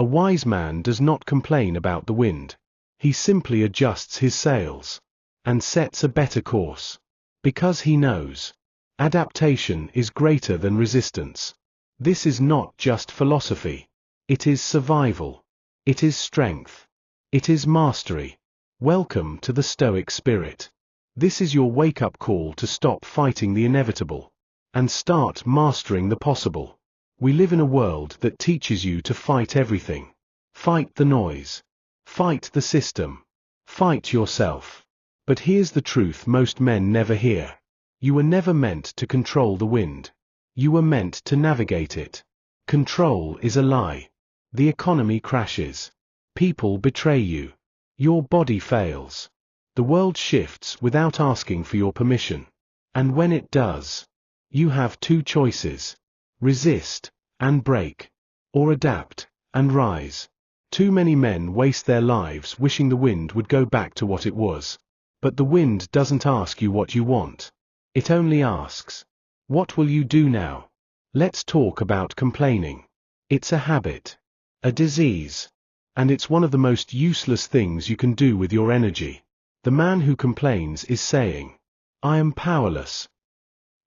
A wise man does not complain about the wind. He simply adjusts his sails and sets a better course. Because he knows adaptation is greater than resistance. This is not just philosophy. It is survival. It is strength. It is mastery. Welcome to the Stoic spirit. This is your wake-up call to stop fighting the inevitable and start mastering the possible. We live in a world that teaches you to fight everything. Fight the noise. Fight the system. Fight yourself. But here's the truth most men never hear. You were never meant to control the wind. You were meant to navigate it. Control is a lie. The economy crashes. People betray you. Your body fails. The world shifts without asking for your permission. And when it does, you have two choices. Resist and break, or adapt and rise. Too many men waste their lives wishing the wind would go back to what it was. But the wind doesn't ask you what you want. It only asks, what will you do now? Let's talk about complaining. It's a habit, a disease, and it's one of the most useless things you can do with your energy. The man who complains is saying, I am powerless.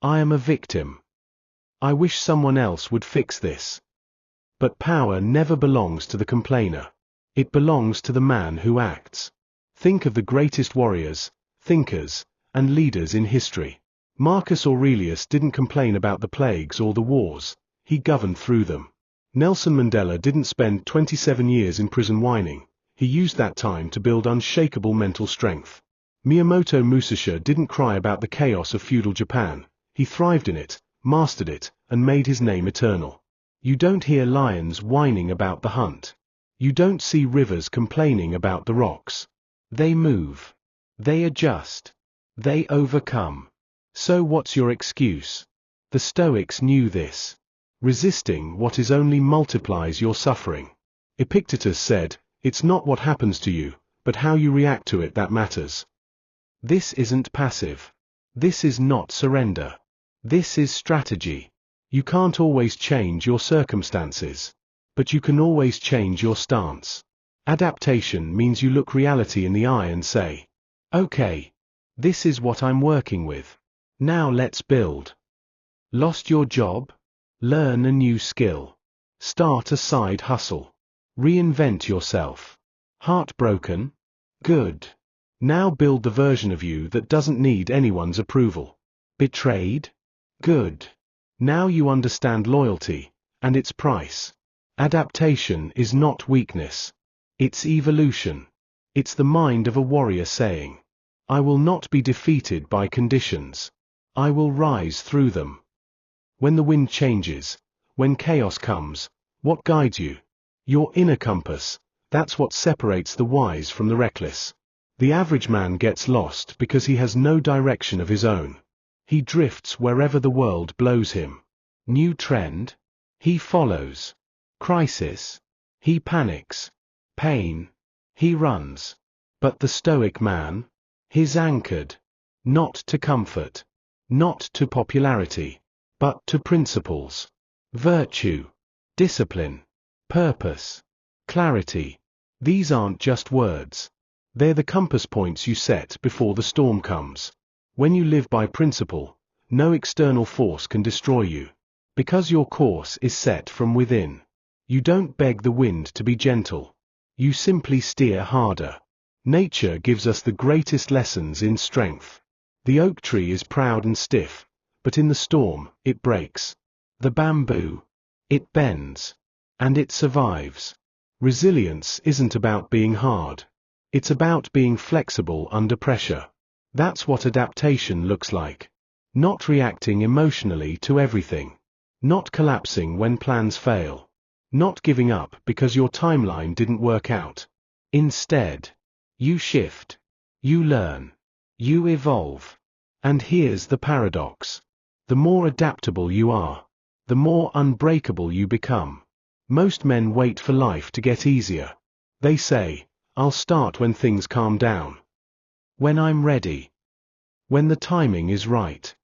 I am a victim. I wish someone else would fix this. But power never belongs to the complainer. It belongs to the man who acts. Think of the greatest warriors, thinkers, and leaders in history. Marcus Aurelius didn't complain about the plagues or the wars. He governed through them. Nelson Mandela didn't spend 27 years in prison whining. He used that time to build unshakable mental strength. Miyamoto Musashi didn't cry about the chaos of feudal Japan. He thrived in it, mastered it, and made his name eternal. You don't hear lions whining about the hunt. You don't see rivers complaining about the rocks. They move. They adjust. They overcome. So what's your excuse? The Stoics knew this. Resisting what is only multiplies your suffering. Epictetus said, it's not what happens to you, but how you react to it that matters. This isn't passive. This is not surrender. This is strategy. You can't always change your circumstances, but you can always change your stance. Adaptation means you look reality in the eye and say, okay, this is what I'm working with. Now let's build. Lost your job? Learn a new skill. Start a side hustle. Reinvent yourself. Heartbroken? Good. Now build the version of you that doesn't need anyone's approval. Betrayed? Good. Now you understand loyalty and its price. Adaptation is not weakness. It's evolution. It's the mind of a warrior saying, I will not be defeated by conditions. I will rise through them. When the wind changes, when chaos comes, what guides you? Your inner compass. That's what separates the wise from the reckless. The average man gets lost because he has no direction of his own. He drifts wherever the world blows him. New trend? He follows. Crisis? He panics. Pain? He runs. But the Stoic man? He's anchored. Not to comfort. Not to popularity. But to principles. Virtue. Discipline. Purpose. Clarity. These aren't just words. They're the compass points you set before the storm comes. When you live by principle, no external force can destroy you. Because your course is set from within. You don't beg the wind to be gentle. You simply steer harder. Nature gives us the greatest lessons in strength. The oak tree is proud and stiff, but in the storm, it breaks. The bamboo, it bends. And it survives. Resilience isn't about being hard. It's about being flexible under pressure. That's what adaptation looks like. Not reacting emotionally to everything. Not collapsing when plans fail. Not giving up because your timeline didn't work out. Instead, you shift. You learn. You evolve. And here's the paradox. The more adaptable you are, the more unbreakable you become. Most men wait for life to get easier. They say, I'll start when things calm down. When I'm ready. When the timing is right.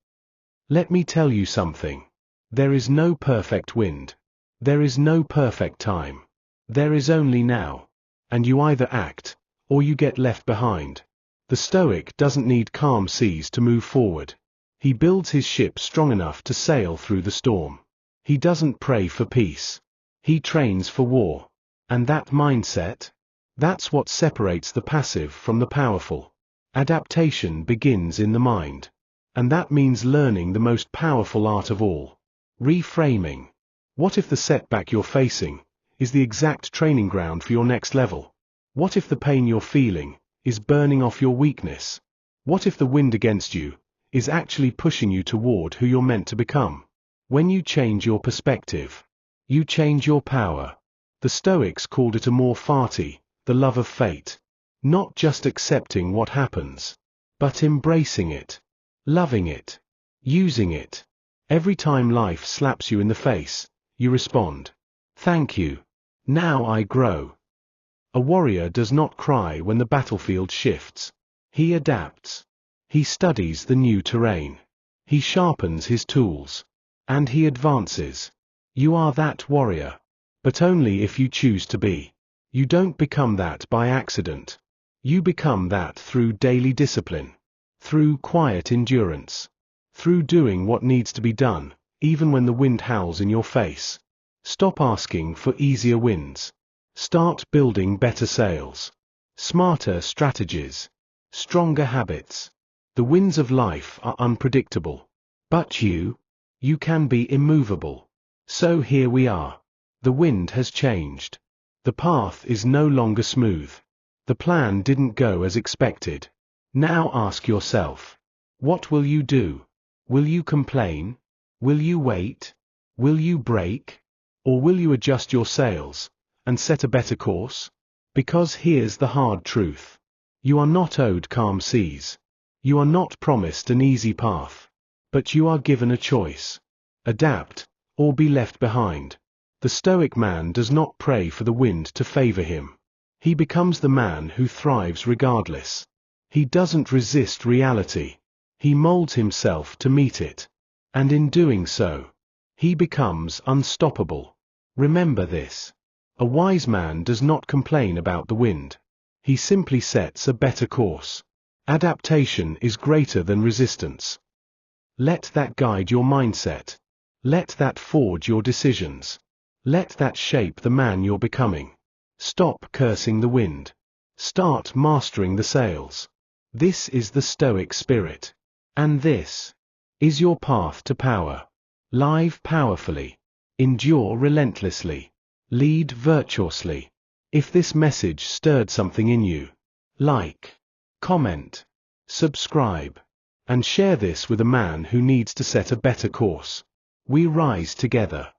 Let me tell you something. There is no perfect wind. There is no perfect time. There is only now. And you either act, or you get left behind. The Stoic doesn't need calm seas to move forward. He builds his ship strong enough to sail through the storm. He doesn't pray for peace. He trains for war. And that mindset? That's what separates the passive from the powerful. Adaptation begins in the mind. And that means learning the most powerful art of all. Reframing. What if the setback you're facing is the exact training ground for your next level? What if the pain you're feeling is burning off your weakness? What if the wind against you is actually pushing you toward who you're meant to become? When you change your perspective, you change your power. The Stoics called it amor fati, the love of fate. Not just accepting what happens, but embracing it, loving it, using it. Every time life slaps you in the face, you respond, "Thank you. Now I grow." A warrior does not cry when the battlefield shifts. He adapts. He studies the new terrain. He sharpens his tools. And he advances. You are that warrior. But only if you choose to be. You don't become that by accident. You become that through daily discipline. Through quiet endurance. Through doing what needs to be done, even when the wind howls in your face. Stop asking for easier winds. Start building better sails. Smarter strategies. Stronger habits. The winds of life are unpredictable. But you can be immovable. So here we are. The wind has changed. The path is no longer smooth. The plan didn't go as expected. Now ask yourself, what will you do? Will you complain? Will you wait? Will you break? Or will you adjust your sails and set a better course? Because here's the hard truth. You are not owed calm seas. You are not promised an easy path. But you are given a choice. Adapt, or be left behind. The Stoic man does not pray for the wind to favor him. He becomes the man who thrives regardless. He doesn't resist reality. He molds himself to meet it. And in doing so, he becomes unstoppable. Remember this. A wise man does not complain about the wind. He simply sets a better course. Adaptation is greater than resistance. Let that guide your mindset. Let that forge your decisions. Let that shape the man you're becoming. Stop cursing the wind. Start mastering the sails. This is the Stoic spirit. And this is your path to power. Live powerfully. Endure relentlessly. Lead virtuously. If this message stirred something in you, like, comment, subscribe, and share this with a man who needs to set a better course. We rise together.